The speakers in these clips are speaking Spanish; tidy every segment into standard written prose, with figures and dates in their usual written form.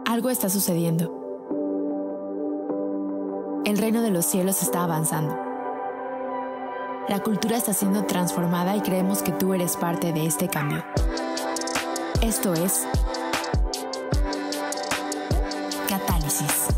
Algo está sucediendo. El reino de los cielos está avanzando. La cultura está siendo transformada y creemos que tú eres parte de este cambio. Esto es Catálisis.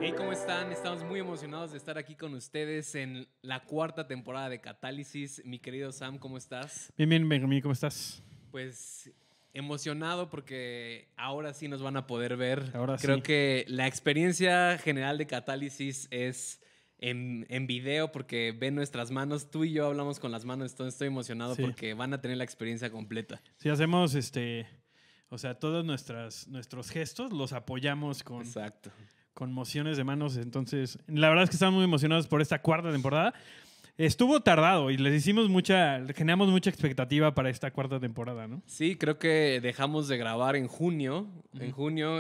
Hey, ¿cómo están? Estamos muy emocionados de estar aquí con ustedes en la 4ª temporada de Catálisis. Mi querido Sam, ¿cómo estás? Bien, Benjamín, ¿cómo estás? Pues emocionado porque ahora sí nos van a poder ver. Ahora Creo sí. que la experiencia general de Catálisis es en video porque ven nuestras manos. Tú y yo hablamos con las manos, entonces estoy emocionado Sí. porque van a tener la experiencia completa. Si hacemos o sea, todos nuestros gestos los apoyamos Exacto. con mociones de manos. Entonces, la verdad es que estamos muy emocionados por esta 4ª temporada. Estuvo tardado y generamos mucha expectativa para esta 4ª temporada, ¿no? Sí, creo que dejamos de grabar en junio,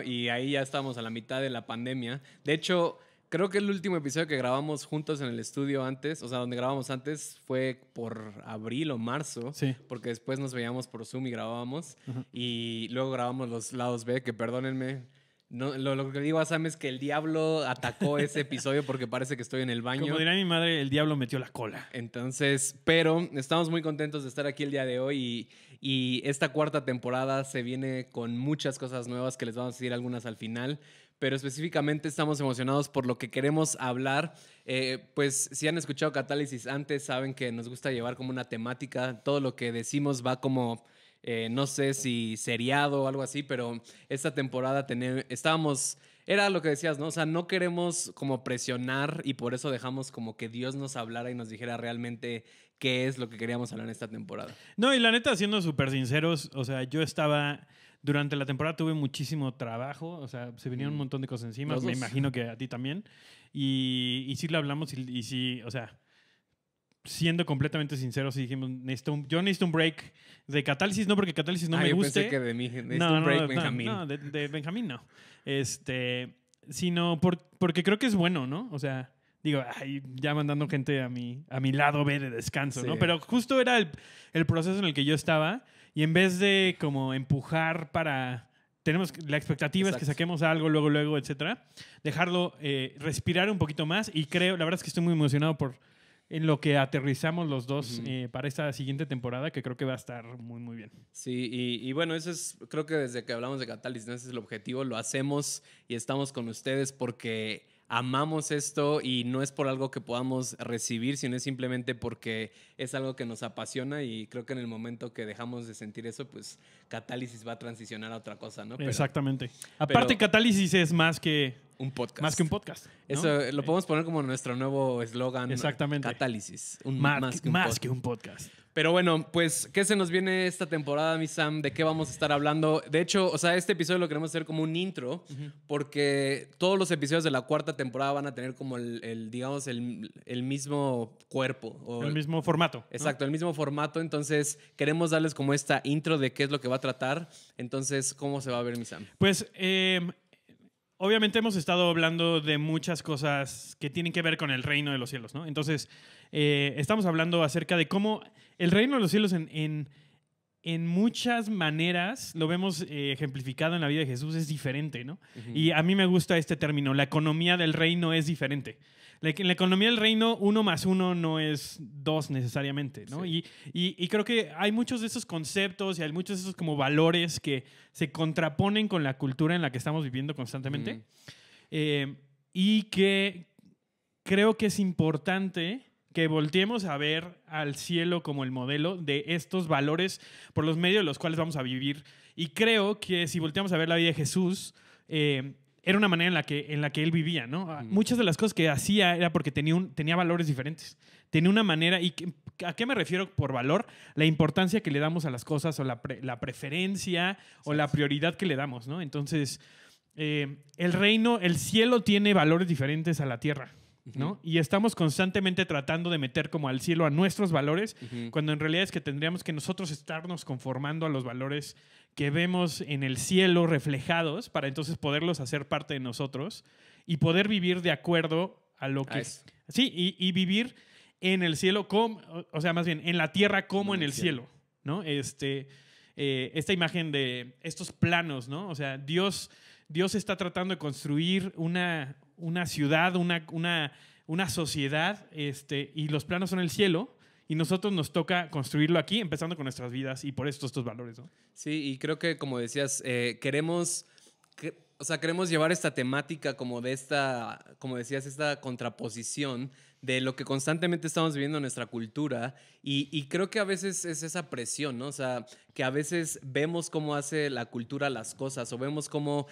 y ahí ya estamos a la mitad de la pandemia. De hecho, creo que el último episodio que grabamos juntos en el estudio antes, o sea, donde grabamos antes, fue por abril o marzo, Sí. porque después nos veíamos por Zoom y grabábamos, Ajá. y luego grabamos los lados B, que perdónenme. No, lo que digo a Sam es que el diablo atacó ese episodio porque parece que estoy en el baño. Como dirá mi madre, el diablo metió la cola. Entonces, pero estamos muy contentos de estar aquí el día de hoy y esta 4ª temporada se viene con muchas cosas nuevas que les vamos a decir algunas al final, pero específicamente estamos emocionados por lo que queremos hablar. Pues si han escuchado Catálisis antes, saben que nos gusta llevar como una temática, todo lo que decimos va como... no sé si seriado o algo así, pero esta temporada era lo que decías, ¿no? O sea, no queremos como presionar y por eso dejamos como que Dios nos hablara y nos dijera realmente qué es lo que queríamos hablar en esta temporada. No, y la neta, siendo súper sinceros, o sea, durante la temporada tuve muchísimo trabajo, o sea, se venían un montón de cosas encima, Los me dos. imagino que a ti también. Y sí lo hablamos y sí, o sea, siendo completamente sinceros, sí dijimos, yo necesito un break de Catálisis, no porque Catálisis no me yo guste. pensé que de mí, necesito un break, Benjamín. No, de Benjamín no. Sino porque creo que es bueno, ¿no? O sea, digo, ya mandando gente a mi lado B de descanso, Sí. ¿no? Pero justo era el proceso en el que yo estaba y en vez de como empujar la expectativa es que Exacto. saquemos algo, luego, etcétera, dejarlo respirar un poquito más y la verdad es que estoy muy emocionado en lo que aterrizamos los dos para esta siguiente temporada, que creo que va a estar muy, muy bien. Sí, y bueno, creo que desde que hablamos de Catálisis, ¿no? Ese es el objetivo, lo hacemos y estamos con ustedes porque amamos esto y no es por algo que podamos recibir, sino es simplemente porque es algo que nos apasiona y creo que en el momento que dejamos de sentir eso, pues Catálisis va a transicionar a otra cosa, ¿no? Exactamente. Aparte, Catálisis es más que un podcast. Más que un podcast, ¿no? Eso lo podemos poner como nuestro nuevo eslogan. Exactamente. Catálisis. Más que un podcast. Pero bueno, pues, ¿qué se nos viene esta temporada, mi Sam? ¿De qué vamos a estar hablando? De hecho, o sea, este episodio lo queremos hacer como un intro, porque todos los episodios de la 4ª temporada van a tener como digamos, el mismo cuerpo. El mismo formato. Exacto, el mismo formato. Entonces, queremos darles como esta intro de qué es lo que va a tratar. Entonces, ¿cómo se va a ver, mi Sam? Pues, obviamente hemos estado hablando de muchas cosas que tienen que ver con el reino de los cielos, ¿no? Entonces, estamos hablando acerca de cómo el reino de los cielos en muchas maneras, lo vemos ejemplificado en la vida de Jesús, es diferente, ¿no? Y a mí me gusta este término, la economía del reino es diferente. En la economía del reino, 1 más 1 no es 2 necesariamente, ¿no? Sí. Y creo que hay muchos de esos conceptos y hay muchos de esos como valores que se contraponen con la cultura en la que estamos viviendo constantemente. Y que creo que es importante que volteemos a ver al cielo como el modelo de estos valores por los medios de los cuales vamos a vivir. Y creo que si volteamos a ver la vida de Jesús, era una manera en la que él vivía, ¿no? Muchas de las cosas que hacía era porque tenía valores diferentes. Tenía una manera, ¿a qué me refiero por valor? La importancia que le damos a las cosas o la preferencia o la prioridad que le damos, ¿no? Entonces, el cielo tiene valores diferentes a la tierra, ¿no? Y estamos constantemente tratando de meter como al cielo a nuestros valores, cuando en realidad es que tendríamos que nosotros estarnos conformando a los valores que vemos en el cielo reflejados para entonces poderlos hacer parte de nosotros y poder vivir de acuerdo a lo que... Sí, y vivir en el cielo, como, o sea, más bien, en la tierra como en el cielo, ¿no? Esta imagen de estos planos, ¿no? O sea, Dios está tratando de construir una ciudad, una sociedad, y los planos son el cielo, y nosotros nos toca construirlo aquí, empezando con nuestras vidas, y por esto estos valores, ¿no? Sí, y creo que, como decías, queremos llevar esta temática como de como decías, esta contraposición de lo que constantemente estamos viviendo en nuestra cultura, y creo que a veces es esa presión, ¿no? O sea, que a veces vemos cómo hace la cultura las cosas, o vemos cómo,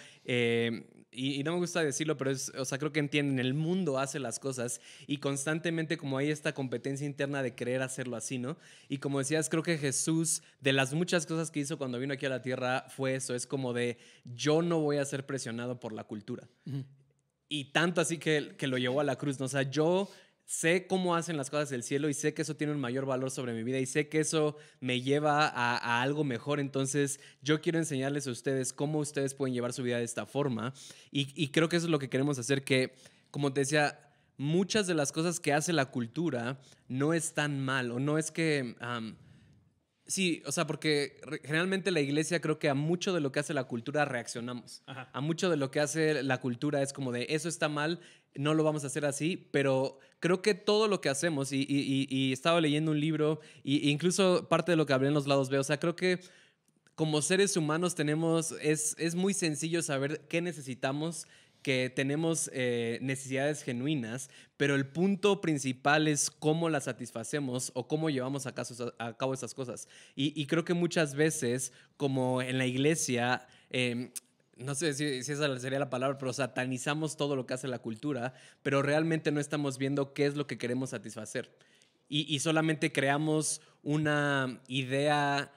y no me gusta decirlo, pero o sea, creo que entienden, el mundo hace las cosas, y constantemente como hay esta competencia interna de querer hacerlo así, ¿no? Y como decías, creo que Jesús, de las muchas cosas que hizo cuando vino aquí a la tierra, fue eso, es como de, yo no voy a ser presionado por la cultura. Uh-huh. Y tanto así que lo llevó a la cruz, ¿no? O sea, yo sé cómo hacen las cosas del cielo y sé que eso tiene un mayor valor sobre mi vida y sé que eso me lleva a algo mejor. Entonces yo quiero enseñarles a ustedes cómo ustedes pueden llevar su vida de esta forma, y creo que eso es lo que queremos hacer, que, como te decía, muchas de las cosas que hace la cultura no es tan mal, o no es que... sí, o sea, porque generalmente la iglesia, creo que a mucho de lo que hace la cultura reaccionamos. Ajá. A mucho de lo que hace la cultura es como de, eso está mal, no lo vamos a hacer así, pero creo que todo lo que hacemos, y estaba leyendo un libro, y incluso parte de lo que hablé en los lados B, o sea, creo que como seres humanos es muy sencillo saber qué necesitamos, que tenemos necesidades genuinas, pero el punto principal es cómo las satisfacemos o cómo llevamos a cabo esas cosas. Y creo que muchas veces, como en la iglesia, no sé si esa sería la palabra, pero satanizamos todo lo que hace la cultura, pero realmente no estamos viendo qué es lo que queremos satisfacer. Y solamente creamos una idea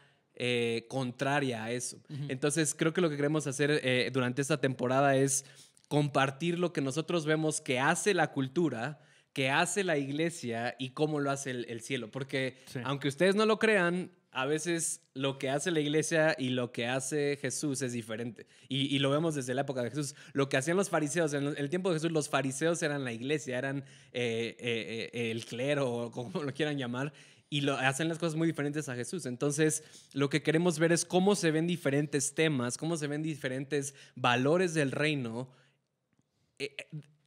contraria a eso. Uh-huh. Entonces, creo que lo que queremos hacer durante esta temporada es compartir lo que nosotros vemos que hace la cultura, que hace la iglesia y cómo lo hace el cielo. Porque sí, aunque ustedes no lo crean, a veces lo que hace la iglesia y lo que hace Jesús es diferente. Y lo vemos desde la época de Jesús. Lo que hacían los fariseos, en el tiempo de Jesús, los fariseos eran la iglesia, eran el clero, o como lo quieran llamar, y hacen las cosas muy diferentes a Jesús. Entonces, lo que queremos ver es cómo se ven diferentes temas, cómo se ven diferentes valores del reino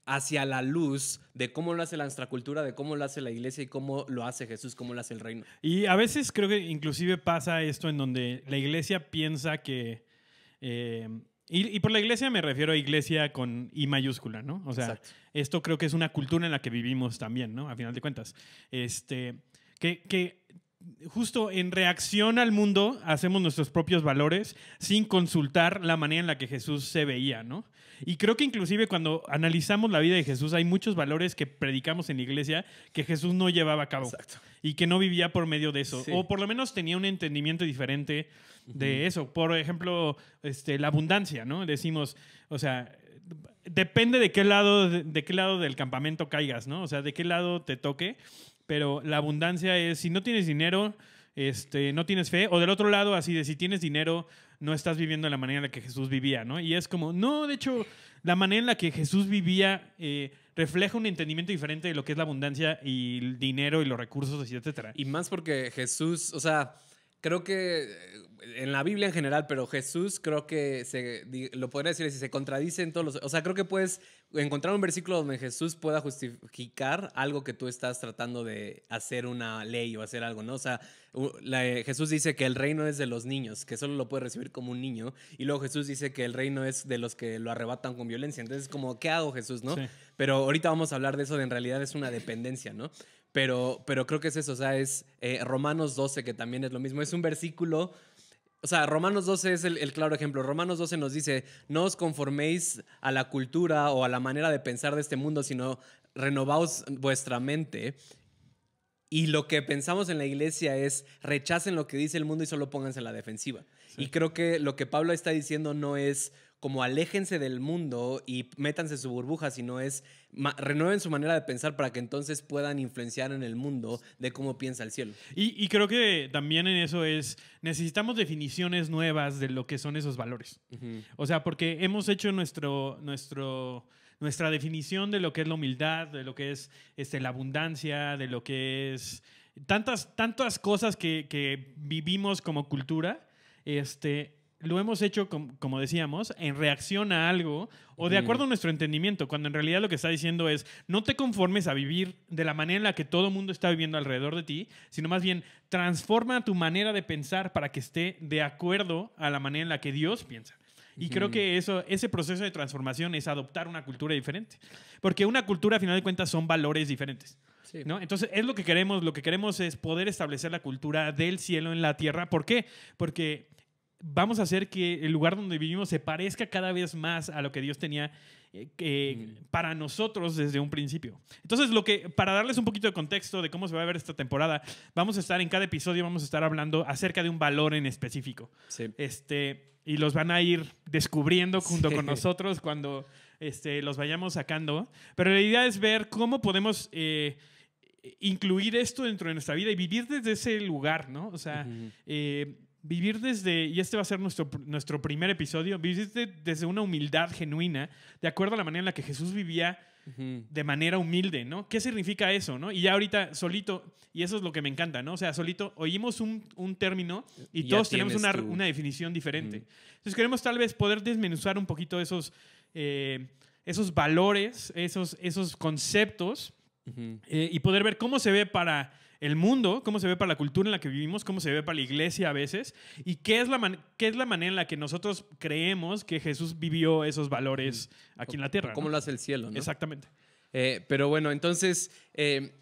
hacia la luz de cómo lo hace nuestra cultura, de cómo lo hace la iglesia y cómo lo hace Jesús, cómo lo hace el reino. Y a veces creo que inclusive pasa esto en donde la iglesia piensa que... y por la iglesia me refiero a iglesia con I mayúscula, ¿no? O sea, exacto, esto creo que es una cultura en la que vivimos también, ¿no? A final de cuentas. Que justo en reacción al mundo hacemos nuestros propios valores sin consultar la manera en la que Jesús se veía, ¿no? Y creo que inclusive cuando analizamos la vida de Jesús hay muchos valores que predicamos en la iglesia que Jesús no llevaba a cabo. Exacto. Y que no vivía por medio de eso. Sí. O por lo menos tenía un entendimiento diferente de eso. Por ejemplo, la abundancia, ¿no? Decimos, o sea, depende de qué lado del campamento caigas, ¿no? O sea, de qué lado te toque. Pero la abundancia es, si no tienes dinero, no tienes fe. O del otro lado, así de si tienes dinero, no estás viviendo de la manera en la que Jesús vivía, ¿no? Y es como, no, de hecho, la manera en la que Jesús vivía refleja un entendimiento diferente de lo que es la abundancia y el dinero y los recursos, etcétera. Y más porque Jesús, o sea, creo que en la Biblia en general, pero Jesús creo que lo podría decir, si se contradice en todos los... O sea, creo que puedes encontrar un versículo donde Jesús pueda justificar algo que tú estás tratando de hacer una ley o hacer algo, ¿no? O sea, Jesús dice que el reino es de los niños, que solo lo puede recibir como un niño, y luego Jesús dice que el reino es de los que lo arrebatan con violencia. Entonces, como, ¿qué hago, Jesús, no? Sí. Pero ahorita vamos a hablar de eso, de en realidad es una dependencia, ¿no? Pero creo que es eso, o sea, es Romanos 12, que también es lo mismo. Es un versículo, o sea, Romanos 12 es el claro ejemplo. Romanos 12 nos dice, no os conforméis a la cultura o a la manera de pensar de este mundo, sino renovaos vuestra mente. Y lo que pensamos en la iglesia es, rechacen lo que dice el mundo y solo pónganse en la defensiva. Sí. Y creo que lo que Pablo está diciendo no es como aléjense del mundo y métanse en su burbuja, sino es renueven su manera de pensar para que entonces puedan influenciar en el mundo de cómo piensa el cielo. Y creo que también en eso necesitamos definiciones nuevas de lo que son esos valores. Uh-huh. O sea, porque hemos hecho nuestro nuestra definición de lo que es la humildad, de lo que es la abundancia, de lo que es tantas cosas que vivimos como cultura, lo hemos hecho, como decíamos, en reacción a algo o de acuerdo a nuestro entendimiento, cuando en realidad lo que está diciendo es no te conformes a vivir de la manera en la que todo el mundo está viviendo alrededor de ti, sino más bien transforma tu manera de pensar para que esté de acuerdo a la manera en la que Dios piensa. Y creo que ese proceso de transformación es adoptar una cultura diferente. Porque una cultura, a final de cuentas, son valores diferentes. Sí. ¿No? Entonces, es lo que queremos. Lo que queremos es poder establecer la cultura del cielo en la tierra. ¿Por qué? Porque vamos a hacer que el lugar donde vivimos se parezca cada vez más a lo que Dios tenía para nosotros desde un principio. Entonces, para darles un poquito de contexto de cómo se va a ver esta temporada, vamos a estar en cada episodio, vamos a estar hablando acerca de un valor en específico. Sí. Y los van a ir descubriendo junto con nosotros cuando los vayamos sacando. Pero la idea es ver cómo podemos incluir esto dentro de nuestra vida y vivir desde ese lugar, ¿no? O sea, vivir desde, y este va a ser nuestro primer episodio, vivir desde una humildad genuina, de acuerdo a la manera en la que Jesús vivía de manera humilde, ¿no? ¿Qué significa eso, no? Y ya ahorita solito, y eso es lo que me encanta, ¿no? O sea, solito oímos un término y todos tenemos una definición diferente. Entonces queremos tal vez poder desmenuzar un poquito esos valores, esos conceptos y poder ver cómo se ve para el mundo, cómo se ve para la cultura en la que vivimos, cómo se ve para la iglesia a veces, y qué es la manera en la que nosotros creemos que Jesús vivió esos valores aquí en la tierra. ¿Cómo lo hace el cielo, no? Exactamente. Pero bueno, entonces,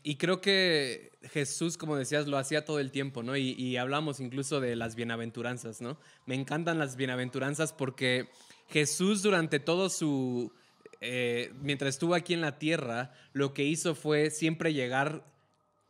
y creo que Jesús, como decías, lo hacía todo el tiempo, ¿no? Y hablamos incluso de las bienaventuranzas, ¿no? Me encantan las bienaventuranzas porque Jesús durante todo mientras estuvo aquí en la tierra, lo que hizo fue siempre llegar.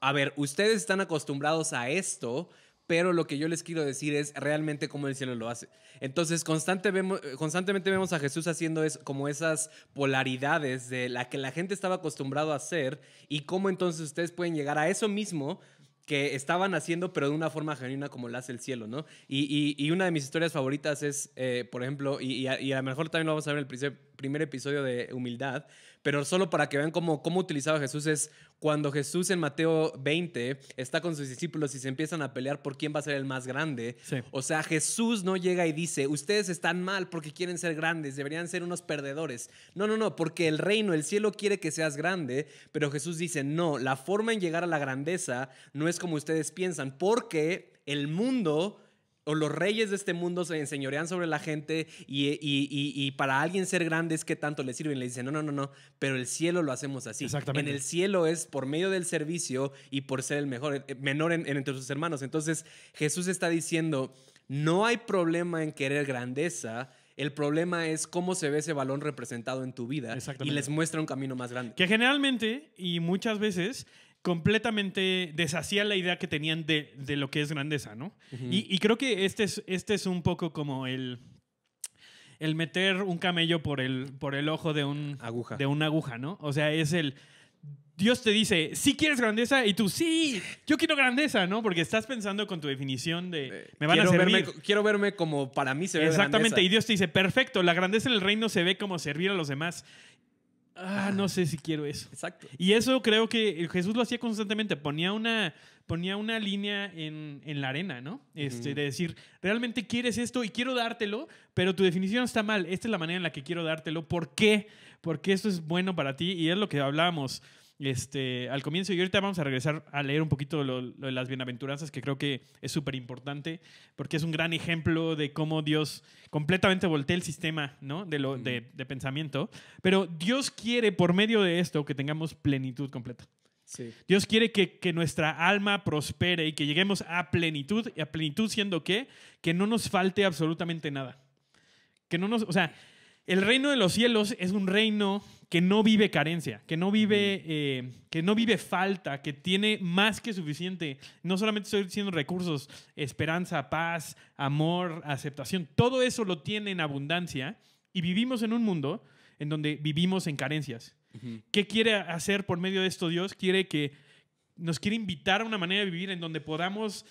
A ver, ustedes están acostumbrados a esto, pero lo que yo les quiero decir es realmente cómo el cielo lo hace. Entonces, constantemente vemos a Jesús haciendo como esas polaridades de la que la gente estaba acostumbrado a hacer y cómo entonces ustedes pueden llegar a eso mismo que estaban haciendo, pero de una forma genuina como lo hace el cielo, ¿no? Y una de mis historias favoritas es, por ejemplo, y a lo mejor también lo vamos a ver en el primer episodio de Humildad, pero solo para que vean cómo utilizaba Jesús es cuando Jesús en Mateo 20 está con sus discípulos y se empiezan a pelear por quién va a ser el más grande. Sí. O sea, Jesús no llega y dice, ustedes están mal porque quieren ser grandes, deberían ser unos perdedores. No, porque el reino, el cielo quiere que seas grande, pero Jesús dice, no, la forma en llegar a la grandeza no es como ustedes piensan, porque el mundo o los reyes de este mundo se enseñorean sobre la gente y para alguien ser grande es que tanto le sirven. Le dicen, no, pero el cielo lo hacemos así. Exactamente. En el cielo es por medio del servicio y por ser el menor entre sus hermanos. Entonces Jesús está diciendo, no hay problema en querer grandeza, el problema es cómo se ve ese valor representado en tu vida y les muestra un camino más grande. Que generalmente y muchas veces completamente deshacía la idea que tenían de lo que es grandeza, ¿no? Y creo que este es un poco como el meter un camello por el ojo de una aguja, ¿no? O sea, es Dios te dice, sí quieres grandeza, y tú, sí, yo quiero grandeza, ¿no? Porque estás pensando con tu definición de, me van a servir. Quiero verme como para mí se ve Exactamente, grandeza. Y Dios te dice, perfecto, la grandeza en el reino se ve como servir a los demás. No sé si quiero eso. Exacto. Y eso creo que Jesús lo hacía constantemente. Ponía una línea en la arena, ¿no? De decir, realmente quieres esto y quiero dártelo, pero tu definición está mal. Esta es la manera en la que quiero dártelo. ¿Por qué? Porque esto es bueno para ti. Y es lo que hablábamos al comienzo. Y ahorita vamos a regresar a leer un poquito lo de las bienaventuranzas, que creo que es súper importante, porque es un gran ejemplo de cómo Dios completamente voltea el sistema, ¿no? de pensamiento. Pero Dios quiere, por medio de esto, que tengamos plenitud completa. Sí. Dios quiere que nuestra alma prospere y que lleguemos a plenitud. ¿Y a plenitud siendo qué? Que no nos falte absolutamente nada. O sea, el reino de los cielos es un reino que no vive carencia, que no vive falta, que tiene más que suficiente. No solamente estoy diciendo recursos, esperanza, paz, amor, aceptación. Todo eso lo tiene en abundancia y vivimos en un mundo en donde vivimos en carencias. ¿Qué quiere hacer por medio de esto Dios? Nos quiere invitar a una manera de vivir en donde podamos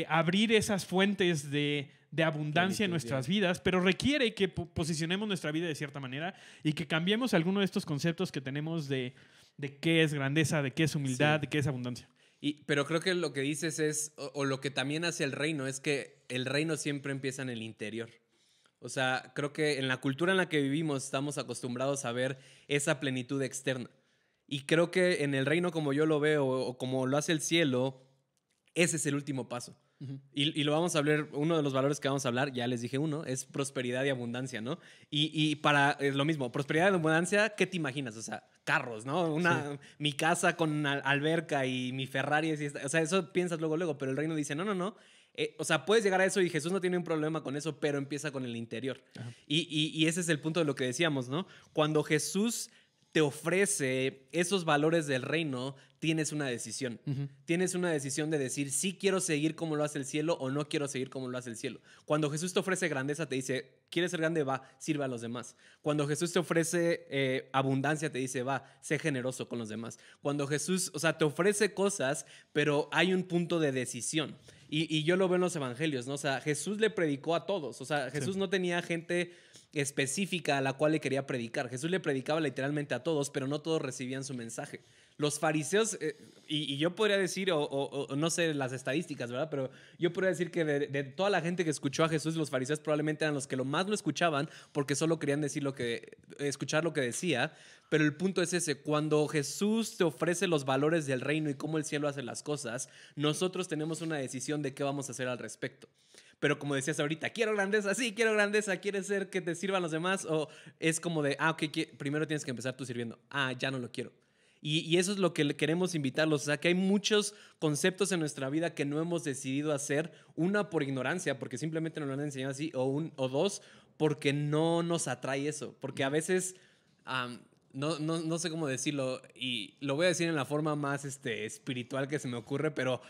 abrir esas fuentes de abundancia en nuestras vidas, pero requiere que posicionemos nuestra vida de cierta manera y que cambiemos alguno de estos conceptos que tenemos de qué es grandeza, de qué es humildad, de qué es abundancia. Pero creo que lo que dices es, o lo que también hace el reino, es que el reino siempre empieza en el interior. O sea, creo que en la cultura en la que vivimos estamos acostumbrados a ver esa plenitud externa. Y creo que en el reino, como yo lo veo, o como lo hace el cielo, ese es el último paso. Uh-huh. Y lo vamos a hablar, uno de los valores que vamos a hablar, ya les dije uno, es prosperidad y abundancia, ¿no? Y para lo mismo, prosperidad y abundancia, ¿qué te imaginas? O sea, carros, ¿no? Mi casa con alberca y mi Ferrari, o sea, eso piensas luego, pero el reino dice, no. O sea, puedes llegar a eso y Jesús no tiene un problema con eso, pero empieza con el interior. Uh-huh. Y ese es el punto de lo que decíamos, ¿no? Cuando Jesús te ofrece esos valores del reino, tienes una decisión. Uh-huh. Tienes una decisión de decir, sí quiero seguir como lo hace el cielo o no quiero seguir como lo hace el cielo. Cuando Jesús te ofrece grandeza, te dice, ¿quieres ser grande? Va, sirve a los demás. Cuando Jesús te ofrece abundancia, te dice, va, sé generoso con los demás. Cuando Jesús, o sea, te ofrece cosas, pero hay un punto de decisión. Y yo lo veo en los evangelios, ¿no? O sea, Jesús le predicó a todos. O sea, Jesús no tenía gente específica a la cual le quería predicar. Jesús le predicaba literalmente a todos, pero no todos recibían su mensaje. Los fariseos, y yo podría decir, o no sé las estadísticas, ¿verdad? Pero yo podría decir que de toda la gente que escuchó a Jesús, los fariseos probablemente eran los que lo más lo escuchaban porque solo querían escuchar lo que decía. Pero el punto es ese, cuando Jesús te ofrece los valores del reino y cómo el cielo hace las cosas, nosotros tenemos una decisión de qué vamos a hacer al respecto. Pero como decías ahorita, quiero grandeza, sí, quiero grandeza, ¿quieres ser que te sirvan los demás? O es como de, ok, primero tienes que empezar tú sirviendo. Ya no lo quiero. Y eso es lo que queremos invitarlos. O sea, que hay muchos conceptos en nuestra vida que no hemos decidido hacer. Una, por ignorancia, porque simplemente nos lo han enseñado así. O dos, porque no nos atrae eso. Porque a veces, no sé cómo decirlo, y lo voy a decir en la forma más espiritual que se me ocurre, pero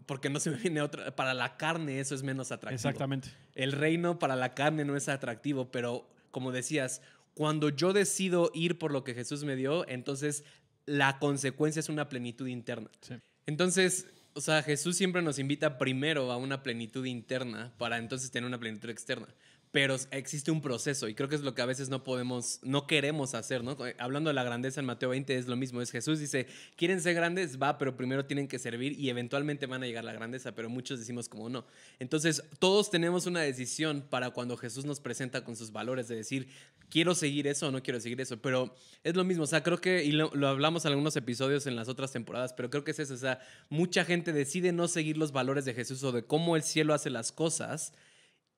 porque no se me viene otra. Para la carne eso es menos atractivo. Exactamente. El reino para la carne no es atractivo, pero como decías, cuando yo decido ir por lo que Jesús me dio, entonces la consecuencia es una plenitud interna. Sí. Entonces, o sea, Jesús siempre nos invita primero a una plenitud interna para entonces tener una plenitud externa. Pero existe un proceso y creo que es lo que a veces no queremos hacer, ¿no? Hablando de la grandeza en Mateo 20 es lo mismo. Jesús dice, ¿quieren ser grandes? Va, pero primero tienen que servir y eventualmente van a llegar a la grandeza, pero muchos decimos como no. Entonces, todos tenemos una decisión para cuando Jesús nos presenta con sus valores de decir, ¿quiero seguir eso o no quiero seguir eso? Pero es lo mismo, o sea, creo que, y lo hablamos en algunos episodios en las otras temporadas, pero creo que es eso, o sea, mucha gente decide no seguir los valores de Jesús o de cómo el cielo hace las cosas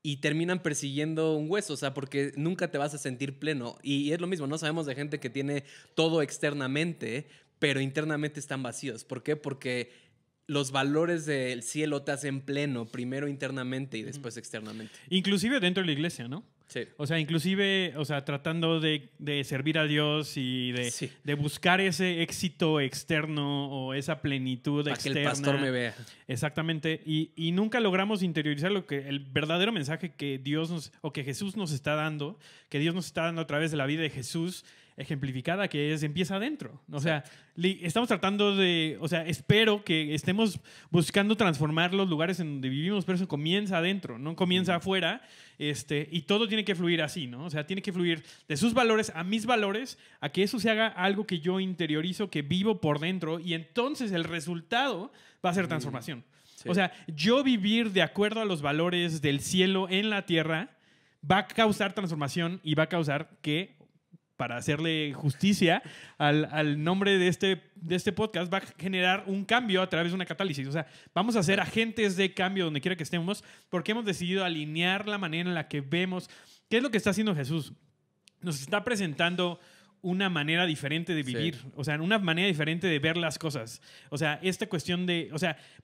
y terminan persiguiendo un hueso, o sea, porque nunca te vas a sentir pleno. Y es lo mismo, no sabemos de gente que tiene todo externamente, pero internamente están vacíos. ¿Por qué? Porque los valores del cielo te hacen pleno, primero internamente y después externamente. Inclusive dentro de la iglesia, ¿no? Sí. O sea, inclusive, o sea, tratando de servir a Dios y de buscar ese éxito externo o esa plenitud externa. Para que el pastor me vea. Exactamente. Y nunca logramos interiorizar el verdadero mensaje que que Jesús nos está dando, que Dios nos está dando a través de la vida de Jesús ejemplificada, que empieza adentro. O sea, estamos tratando espero que estemos buscando transformar los lugares en donde vivimos, pero eso comienza adentro, no comienza afuera, y todo tiene que fluir así, ¿no? O sea, tiene que fluir de sus valores a mis valores, a que eso se haga algo que yo interiorizo, que vivo por dentro, y entonces el resultado va a ser transformación. Sí. O sea, yo vivir de acuerdo a los valores del cielo en la tierra va a causar transformación y va a causar que, para hacerle justicia al nombre de este podcast, va a generar un cambio a través de una catálisis. O sea, vamos a ser agentes de cambio donde quiera que estemos porque hemos decidido alinear la manera en la que vemos. ¿Qué es lo que está haciendo Jesús? Nos está presentando una manera diferente de vivir, o sea, una manera diferente de ver las cosas. O sea, esta cuestión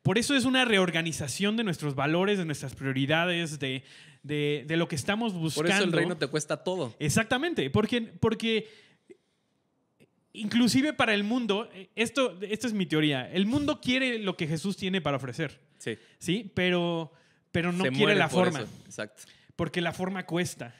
por eso es una reorganización de nuestros valores, de nuestras prioridades, de lo que estamos buscando. Por eso el reino te cuesta todo. Exactamente, porque inclusive para el mundo, esta es mi teoría, el mundo quiere lo que Jesús tiene para ofrecer. Sí. ¿Sí? Pero no quiere la forma. Eso. Exacto. Porque la forma cuesta.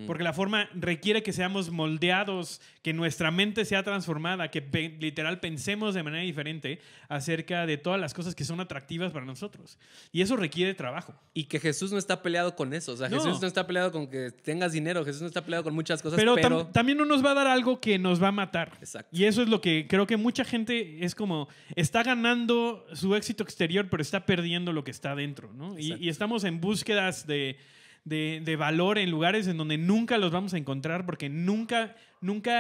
Porque la forma requiere que seamos moldeados, que nuestra mente sea transformada, que literal pensemos de manera diferente acerca de todas las cosas que son atractivas para nosotros. Y eso requiere trabajo. Y que Jesús no está peleado con eso. O sea, Jesús no está peleado con que tengas dinero. Jesús no está peleado con muchas cosas. Pero también no nos va a dar algo que nos va a matar. Exacto. Y eso es lo que creo que mucha gente es como, está ganando su éxito exterior, pero está perdiendo lo que está dentro, ¿no? Y estamos en búsquedas de valor en lugares en donde nunca los vamos a encontrar porque nunca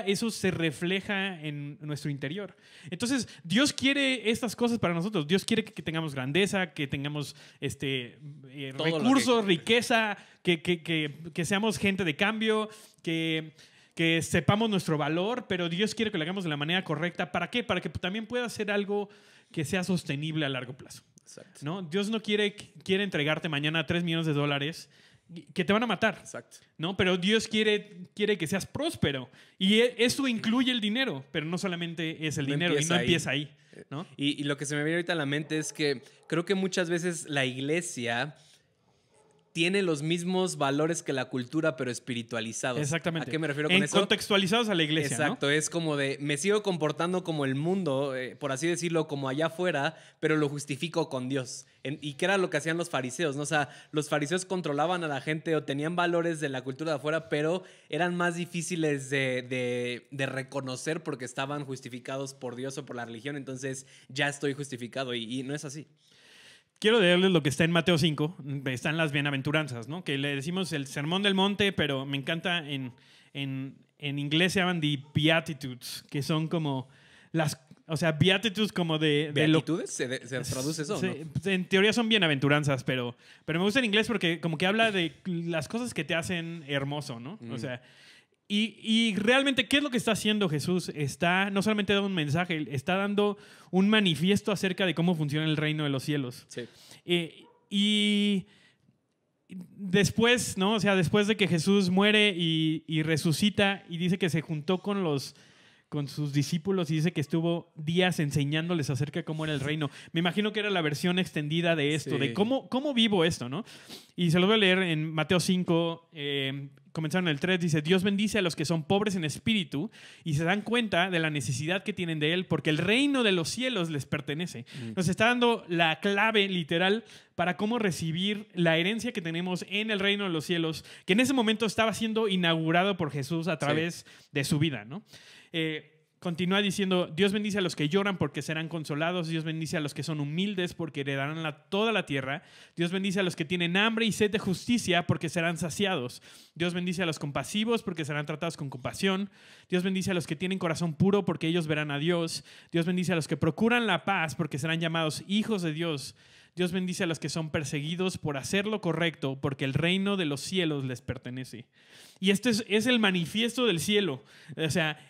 eso se refleja en nuestro interior. Entonces, Dios quiere estas cosas para nosotros. Dios quiere que tengamos grandeza, que tengamos recursos, riqueza, que seamos gente de cambio, que sepamos nuestro valor, pero Dios quiere que lo hagamos de la manera correcta. ¿Para qué? Para que también pueda ser algo que sea sostenible a largo plazo. Exacto. ¿No? Dios no quiere entregarte mañana $3 millones que te van a matar. Exacto. ¿No? Pero Dios quiere que seas próspero. Y eso incluye el dinero, pero no solamente es el dinero y no empieza ahí. ¿No? Y lo que se me viene ahorita a la mente es que creo que muchas veces la iglesia tiene los mismos valores que la cultura, pero espiritualizados. Exactamente. ¿A qué me refiero con eso? Contextualizados a la iglesia, exacto, ¿no? Es como de, me sigo comportando como el mundo, por así decirlo, como allá afuera, pero lo justifico con Dios. ¿Y qué era lo que hacían los fariseos? ¿No? O sea, los fariseos controlaban a la gente o tenían valores de la cultura de afuera, pero eran más difíciles de reconocer porque estaban justificados por Dios o por la religión. Entonces, ya estoy justificado y no es así. Quiero leerles lo que está en Mateo 5, están las bienaventuranzas, ¿no? Que le decimos el sermón del monte, pero me encanta, en inglés se llaman the Beatitudes, que son como Beatitudes como de... ¿Beatitudes? ¿Se traduce eso? Sí, ¿no? En teoría son bienaventuranzas, pero me gusta en inglés porque como que habla de las cosas que te hacen hermoso, ¿no? O sea... Y realmente, ¿qué es lo que está haciendo Jesús? Está no solamente dando un mensaje, está dando un manifiesto acerca de cómo funciona el reino de los cielos. Sí. Y después, ¿no? O sea, después de que Jesús muere y resucita y dice que se juntó con sus discípulos y dice que estuvo días enseñándoles acerca de cómo era el reino. Me imagino que era la versión extendida de esto, de cómo vivo esto, ¿no? Y se lo voy a leer en Mateo 5, comenzaron el 3, dice, Dios bendice a los que son pobres en espíritu y se dan cuenta de la necesidad que tienen de Él porque el reino de los cielos les pertenece. Nos está dando la clave literal para cómo recibir la herencia que tenemos en el reino de los cielos, que en ese momento estaba siendo inaugurado por Jesús a través de su vida, ¿no? Continúa diciendo, Dios bendice a los que lloran porque serán consolados, Dios bendice a los que son humildes porque heredarán toda la tierra, Dios bendice a los que tienen hambre y sed de justicia porque serán saciados, Dios bendice a los compasivos porque serán tratados con compasión, Dios bendice a los que tienen corazón puro porque ellos verán a Dios, Dios bendice a los que procuran la paz porque serán llamados hijos de Dios, Dios bendice a los que son perseguidos por hacer lo correcto, porque el reino de los cielos les pertenece. Y este es el manifiesto del cielo. O sea,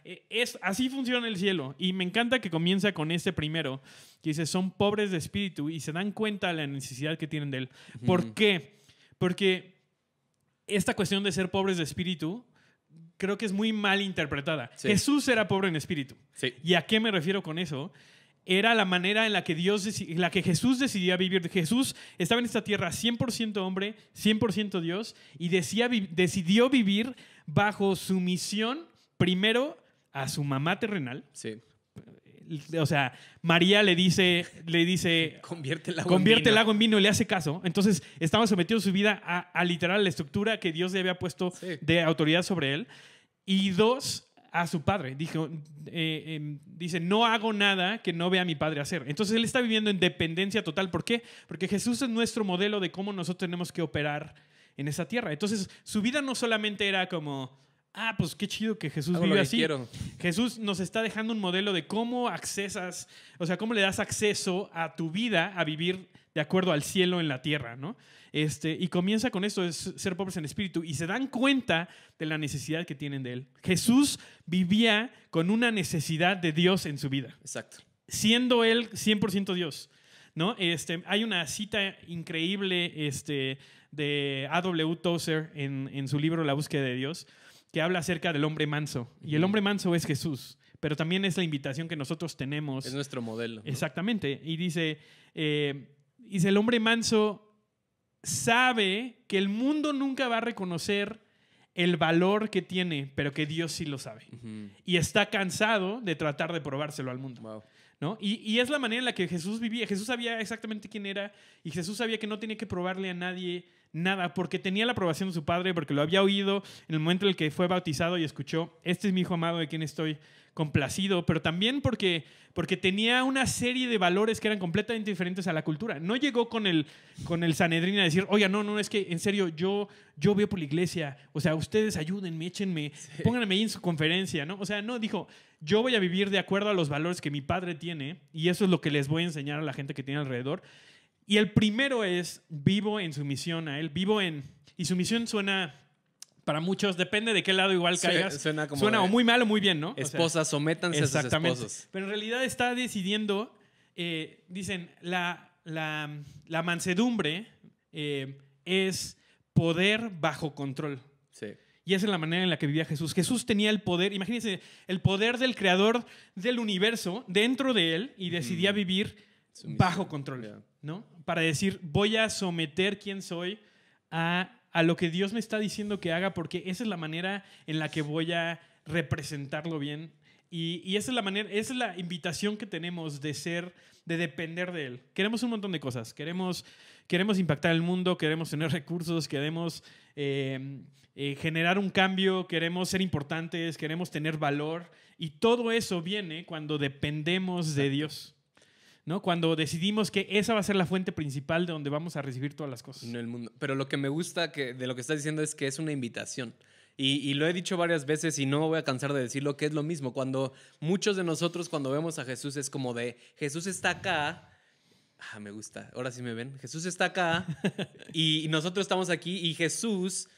así funciona el cielo. Y me encanta que comienza con este primero, que dice, son pobres de espíritu y se dan cuenta de la necesidad que tienen de Él. ¿Por qué? Porque esta cuestión de ser pobres de espíritu creo que es muy mal interpretada. Sí. Jesús era pobre en espíritu. Sí. ¿Y a qué me refiero con eso? Era la manera en la que Jesús decidía vivir. Jesús estaba en esta tierra 100% hombre, 100% Dios, y decidió vivir bajo sumisión primero a su mamá terrenal. Sí. O sea, María le dice convierte el agua en vino y le hace caso. Entonces estaba sometido su vida a literal la estructura que Dios le había puesto de autoridad sobre él. Y dos, a su padre. Dice, no hago nada que no vea a mi padre hacer. Entonces él está viviendo en dependencia total. ¿Por qué? Porque Jesús es nuestro modelo de cómo nosotros tenemos que operar en esa tierra. Entonces su vida no solamente era como, pues qué chido que Jesús vive así. Quiero. Jesús nos está dejando un modelo de cómo accesas, o sea, cómo le das acceso a tu vida a vivir de acuerdo al cielo en la tierra, ¿no? Y comienza con esto de ser pobres en espíritu y se dan cuenta de la necesidad que tienen de Él. Jesús vivía con una necesidad de Dios en su vida. Exacto. Siendo Él 100% Dios, ¿no? Hay una cita increíble de A.W. Tozer en su libro La búsqueda de Dios que habla acerca del hombre manso. Y el hombre manso es Jesús, pero también es la invitación que nosotros tenemos. Es nuestro modelo, ¿no? Exactamente. Y dice, el hombre manso sabe que el mundo nunca va a reconocer el valor que tiene, pero que Dios sí lo sabe. Y está cansado de tratar de probárselo al mundo. Wow. ¿No? Y es la manera en la que Jesús vivía. Jesús sabía exactamente quién era y Jesús sabía que no tenía que probarle a nadie nada porque tenía la aprobación de su padre, porque lo había oído en el momento en el que fue bautizado y escuchó, este es mi hijo amado de quien estoy complacido, pero también porque tenía una serie de valores que eran completamente diferentes a la cultura. No llegó con el Sanedrín a decir, oiga, no, es que en serio, yo veo por la iglesia, o sea, ustedes ayúdenme, échenme, pónganme ahí en su conferencia, ¿no? O sea, no, dijo, yo voy a vivir de acuerdo a los valores que mi padre tiene y eso es lo que les voy a enseñar a la gente que tiene alrededor. Y el primero es, vivo en sumisión a él, y sumisión suena... Para muchos, depende de qué lado igual caigas. Suena o muy mal o muy bien, ¿no? Esposas, sométanse a sus esposos. Pero en realidad está decidiendo, dicen, la mansedumbre es poder bajo control. Sí. Y esa es la manera en la que vivía Jesús. Jesús tenía el poder, imagínense, el poder del creador del universo dentro de él y decidía vivir bajo control, ¿no? Para decir, voy a someter quién soy a lo que Dios me está diciendo que haga, porque esa es la manera en la que voy a representarlo bien. Y esa es la manera, esa es la invitación que tenemos de depender de Él. Queremos un montón de cosas. Queremos impactar el mundo, queremos tener recursos, queremos generar un cambio, queremos ser importantes, queremos tener valor. Y todo eso viene cuando dependemos de Dios, ¿no? Cuando decidimos que esa va a ser la fuente principal de donde vamos a recibir todas las cosas. En el mundo. Pero lo que me gusta de lo que estás diciendo es que es una invitación. Y lo he dicho varias veces y no me voy a cansar de decirlo, que es lo mismo. Cuando muchos de nosotros cuando vemos a Jesús es como de, Jesús está acá. Me gusta. Ahora sí me ven. Jesús está acá y nosotros estamos aquí y Jesús...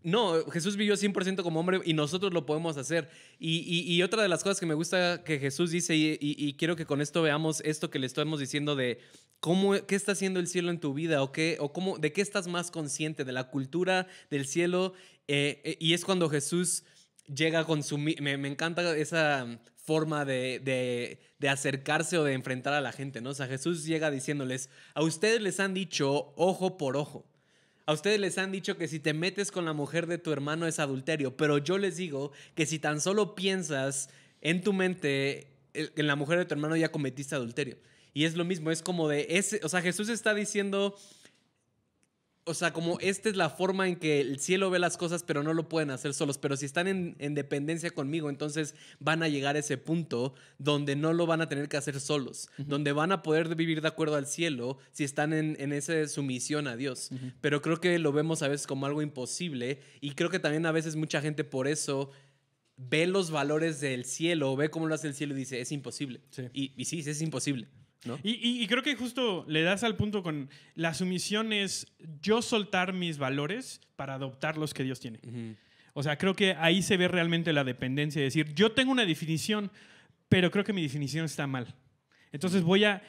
No, Jesús vivió 100% como hombre y nosotros lo podemos hacer. Y otra de las cosas que me gusta que Jesús dice, y quiero que con esto veamos esto que le estamos diciendo de qué está haciendo el cielo en tu vida o de qué estás más consciente, de la cultura del cielo. Y es cuando Jesús llega con su... Me encanta esa forma de acercarse o de enfrentar a la gente, ¿no? O sea, Jesús llega diciéndoles, a ustedes les han dicho ojo por ojo. A ustedes les han dicho que si te metes con la mujer de tu hermano es adulterio, pero yo les digo que si tan solo piensas en tu mente en la mujer de tu hermano ya cometiste adulterio. Y es lo mismo, es como o sea, Jesús está diciendo, o sea, como esta es la forma en que el cielo ve las cosas, pero no lo pueden hacer solos. Pero si están en dependencia conmigo, entonces van a llegar a ese punto donde no lo van a tener que hacer solos, donde van a poder vivir de acuerdo al cielo si están en esa sumisión a Dios. Pero creo que lo vemos a veces como algo imposible y creo que también a veces mucha gente por eso ve los valores del cielo, ve cómo lo hace el cielo y dice, es imposible. Sí. Y sí, es imposible. ¿No? Y creo que justo le das al punto con la sumisión es yo soltar mis valores para adoptar los que Dios tiene. O sea, creo que ahí se ve realmente la dependencia, es decir, yo tengo una definición, pero creo que mi definición está mal. Entonces voy a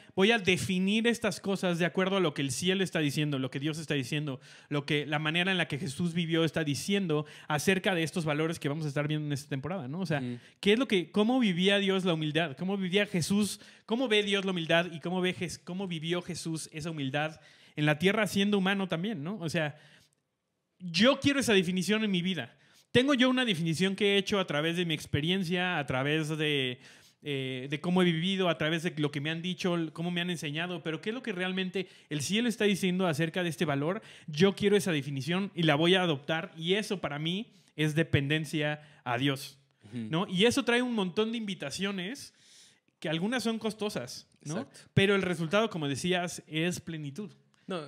definir estas cosas de acuerdo a lo que el cielo está diciendo, lo que Dios está diciendo, la manera en la que Jesús vivió está diciendo acerca de estos valores que vamos a estar viendo en esta temporada, ¿no? O sea, ¿cómo vivía Dios la humildad? ¿Cómo vivía Jesús? ¿Cómo ve Dios la humildad? Y cómo vivió Jesús esa humildad en la tierra siendo humano también, ¿no? O sea, yo quiero esa definición en mi vida. Tengo yo una definición que he hecho a través de mi experiencia, a través de cómo he vivido, a través de lo que me han dicho, cómo me han enseñado, pero qué es lo que realmente el cielo está diciendo acerca de este valor. Yo quiero esa definición y la voy a adoptar y eso para mí es dependencia a Dios, ¿no? Y eso trae un montón de invitaciones que algunas son costosas, ¿no? Exacto. Pero el resultado, como decías, es plenitud. No,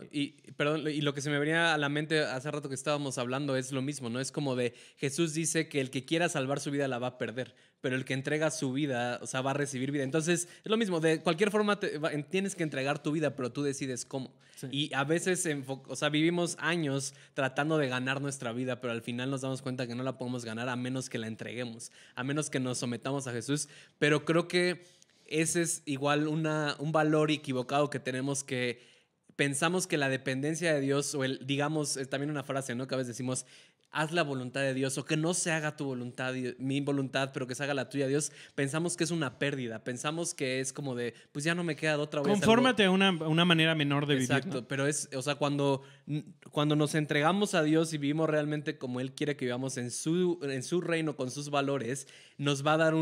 perdón, y lo que se me venía a la mente hace rato que estábamos hablando es lo mismo, ¿no? Es como de Jesús dice que el que quiera salvar su vida la va a perder, pero el que entrega su vida, o sea, va a recibir vida. Entonces, es lo mismo, de cualquier forma tienes que entregar tu vida, pero tú decides cómo. Sí. Y a veces, o sea, vivimos años tratando de ganar nuestra vida, pero al final nos damos cuenta que no la podemos ganar a menos que la entreguemos, a menos que nos sometamos a Jesús. Pero creo que ese es igual un valor equivocado que tenemos que... Pensamos que la dependencia de Dios, digamos, también una frase, ¿no? Que a veces decimos, haz la voluntad de Dios o que no se haga tu voluntad, mi voluntad, pero que se haga la tuya, Dios, pensamos que es una pérdida, pensamos que es como de, pues ya no me queda de otra. Confórmate a una manera menor de vivir. Exacto, ¿no? Pero es, o sea, cuando nos entregamos a Dios y vivimos realmente como Él quiere que vivamos en su reino, con sus valores, nos va a dar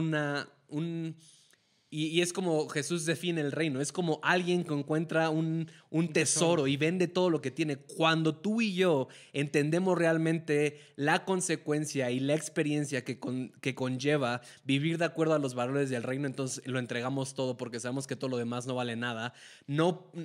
y es como Jesús define el reino. Es como alguien que encuentra un tesoro y vende todo lo que tiene. Cuando tú y yo entendemos realmente la consecuencia y la experiencia que conlleva vivir de acuerdo a los valores del reino, entonces lo entregamos todo porque sabemos que todo lo demás no vale nada.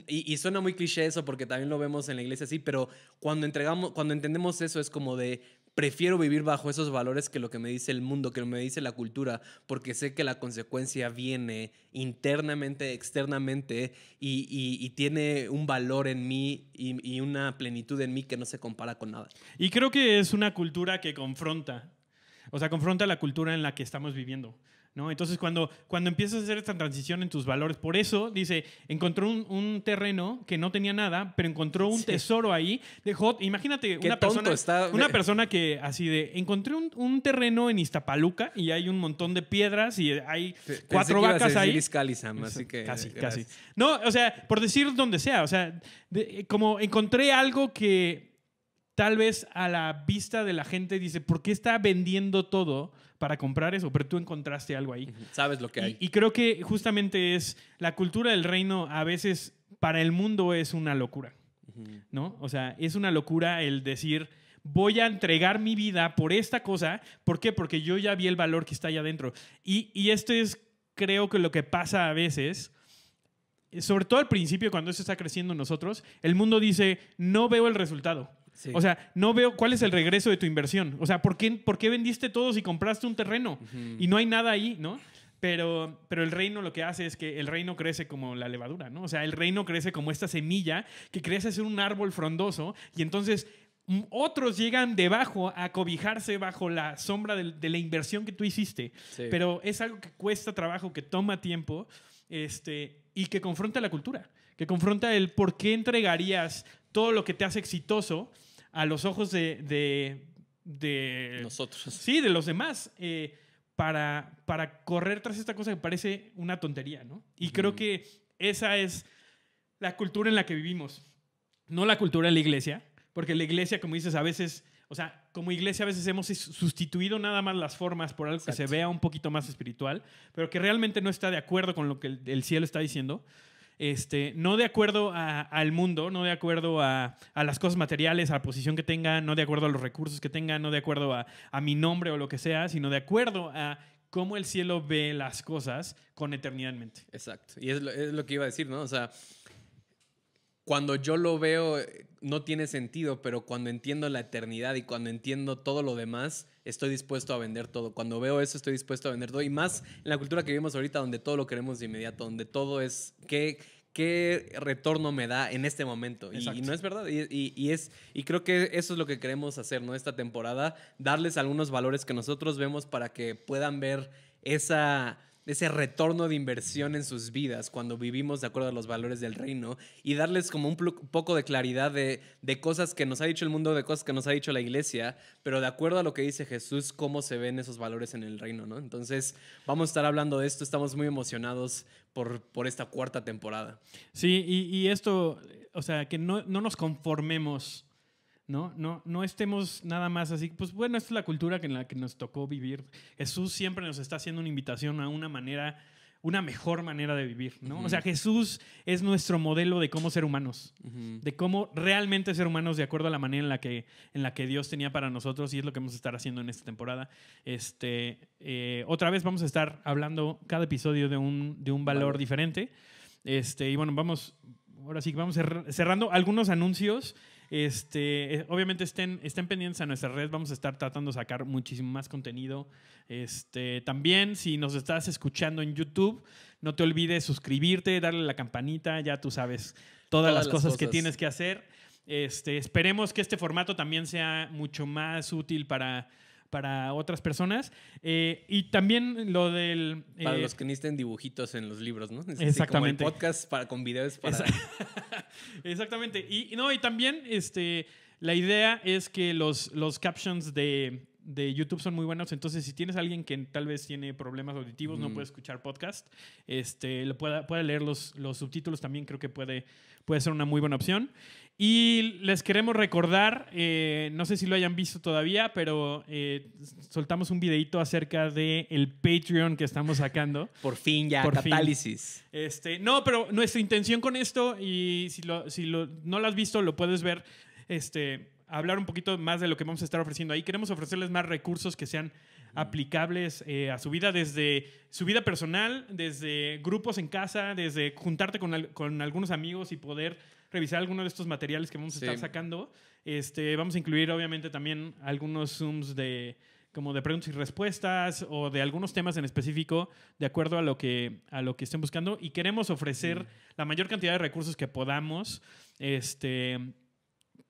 Y suena muy cliché eso porque también lo vemos en la iglesia así, pero cuando entendemos eso es como de... Prefiero vivir bajo esos valores que lo que me dice el mundo, que me dice la cultura, porque sé que la consecuencia viene internamente, externamente y tiene un valor en mí y una plenitud en mí que no se compara con nada. Y creo que es una cultura que confronta la cultura en la que estamos viviendo, ¿no? Entonces, cuando empiezas a hacer esta transición en tus valores, por eso, dice, encontró un terreno que no tenía nada, pero encontró un tesoro ahí. Imagínate una persona que así de, encontré un terreno en Iztapaluca y hay un montón de piedras y hay 4 vacas ahí. Así que casi. No, o sea, por decir donde sea, o sea, como encontré algo que tal vez a la vista de la gente dice, ¿por qué está vendiendo todo para comprar eso? Pero tú encontraste algo ahí. Sabes lo que hay. Y creo que justamente es la cultura del reino a veces para el mundo es una locura, ¿no? O sea, es una locura el decir, voy a entregar mi vida por esta cosa. ¿Por qué? Porque yo ya vi el valor que está allá adentro. Y esto es, creo que lo que pasa a veces, sobre todo al principio cuando eso está creciendo en nosotros, el mundo dice, no veo el resultado. Sí. O sea, no veo cuál es el regreso de tu inversión. O sea, ¿por qué vendiste todo si compraste un terreno y no hay nada ahí, ¿no? Pero el reino lo que hace es que el reino crece como la levadura, ¿no? O sea, el reino crece como esta semilla que crece a ser un árbol frondoso y entonces otros llegan debajo a cobijarse bajo la sombra de la inversión que tú hiciste. Sí. Pero es algo que cuesta trabajo, que toma tiempo y que confronta la cultura, que confronta el por qué entregarías todo lo que te hace exitoso a los ojos de nosotros. Sí, de los demás, para correr tras esta cosa que parece una tontería, ¿no? Y creo que esa es la cultura en la que vivimos, no la cultura de la iglesia, porque la iglesia, como dices, a veces, o sea, como iglesia a veces hemos sustituido nada más las formas por algo que se vea un poquito más espiritual, pero que realmente no está de acuerdo con lo que el cielo está diciendo. No de acuerdo al mundo, no de acuerdo a las cosas materiales, a la posición que tenga, no de acuerdo a los recursos que tenga, no de acuerdo a mi nombre o lo que sea, sino de acuerdo a cómo el cielo ve las cosas con eternidad en mente. Exacto. Y es lo que iba a decir, ¿no? O sea, cuando yo lo veo no tiene sentido, pero cuando entiendo la eternidad y cuando entiendo todo lo demás, estoy dispuesto a vender todo. Cuando veo eso, estoy dispuesto a vender todo. Y más en la cultura que vivimos ahorita, donde todo lo queremos de inmediato, donde todo es qué retorno me da en este momento. Y no es verdad. Y creo que eso es lo que queremos hacer, ¿no? Esta temporada, darles algunos valores que nosotros vemos para que puedan ver ese retorno de inversión en sus vidas cuando vivimos de acuerdo a los valores del reino y darles como un poco de claridad de cosas que nos ha dicho el mundo, de cosas que nos ha dicho la iglesia, pero de acuerdo a lo que dice Jesús, cómo se ven esos valores en el reino, ¿no? Entonces, vamos a estar hablando de esto. Estamos muy emocionados por esta 4ª temporada. Sí, y esto, o sea, que no nos conformemos, no estemos nada más así. Pues bueno, esta es la cultura en la que nos tocó vivir. Jesús siempre nos está haciendo una invitación a una mejor manera de vivir, ¿no? O sea, Jesús es nuestro modelo de cómo ser humanos, de cómo realmente ser humanos de acuerdo a la manera en la que Dios tenía para nosotros, y es lo que vamos a estar haciendo en esta temporada. Otra vez vamos a estar hablando cada episodio de un valor diferente. Y bueno, ahora sí vamos cerrando algunos anuncios. Obviamente estén pendientes a nuestra red. Vamos a estar tratando de sacar muchísimo más contenido. También, si nos estás escuchando en YouTube, no te olvides suscribirte, darle a la campanita. Ya tú sabes todas las cosas que tienes que hacer. Esperemos que este formato también sea mucho más útil para otras personas. Y también lo del... para los que necesiten dibujitos en los libros, ¿no? Exactamente. Como el podcast con videos para... Exactamente. Y también La idea es que los captions de YouTube son muy buenos, entonces si tienes a alguien que tal vez tiene problemas auditivos, no puede escuchar podcast, puede leer los subtítulos también, creo que puede ser una muy buena opción. Y les queremos recordar, no sé si lo hayan visto todavía, pero soltamos un videito acerca del Patreon que estamos sacando. Por fin ya, Por Catálisis. No, pero nuestra intención con esto, y si no lo has visto, lo puedes ver, hablar un poquito más de lo que vamos a estar ofreciendo ahí. Queremos ofrecerles más recursos que sean aplicables a su vida, desde su vida personal, desde grupos en casa, desde juntarte con algunos amigos y poder revisar algunos de estos materiales que vamos a estar sacando. Vamos a incluir obviamente también algunos Zooms como de preguntas y respuestas o de algunos temas en específico de acuerdo a lo que estén buscando, y queremos ofrecer la mayor cantidad de recursos que podamos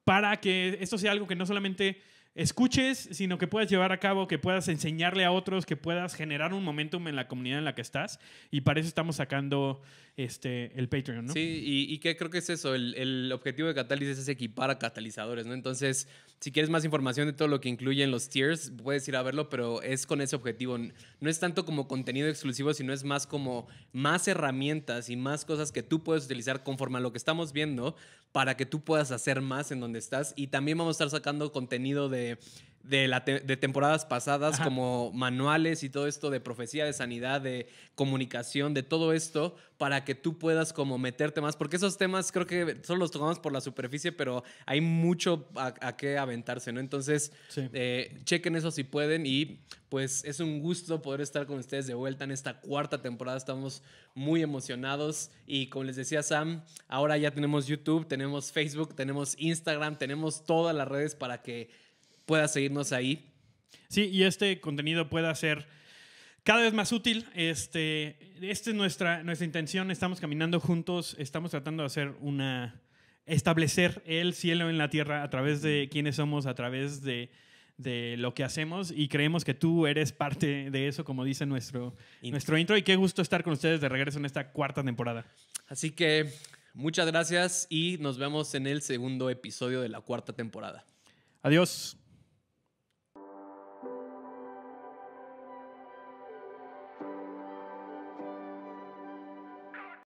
para que esto sea algo que no solamente escuches, sino que puedas llevar a cabo, que puedas enseñarle a otros, que puedas generar un momentum en la comunidad en la que estás. Y para eso estamos sacando el Patreon, ¿no? Sí, y que creo que es eso. El objetivo de Catálisis es equipar a catalizadores, ¿no? Entonces, si quieres más información de todo lo que incluyen los tiers, puedes ir a verlo, pero es con ese objetivo. No es tanto como contenido exclusivo, sino es más como más herramientas y más cosas que tú puedes utilizar conforme a lo que estamos viendo para que tú puedas hacer más en donde estás. Y también vamos a estar sacando contenido de temporadas pasadas, como manuales y todo esto de profecía, de sanidad, de comunicación, de todo esto, para que tú puedas como meterte más, porque esos temas creo que solo los tocamos por la superficie, pero hay mucho a qué aventarse, ¿no? Entonces, chequen eso si pueden, y pues es un gusto poder estar con ustedes de vuelta en esta cuarta temporada. Estamos muy emocionados y como les decía Sam, ahora ya tenemos YouTube, tenemos Facebook, tenemos Instagram, tenemos todas las redes para que puedas seguirnos ahí. Sí, y este contenido pueda ser cada vez más útil. Esta es nuestra intención. Estamos caminando juntos, estamos tratando de establecer el cielo en la tierra a través de quiénes somos, a través de lo que hacemos, y creemos que tú eres parte de eso, como dice nuestro intro. Y qué gusto estar con ustedes de regreso en esta cuarta temporada. Así que muchas gracias y nos vemos en el segundo episodio de la cuarta temporada. Adiós.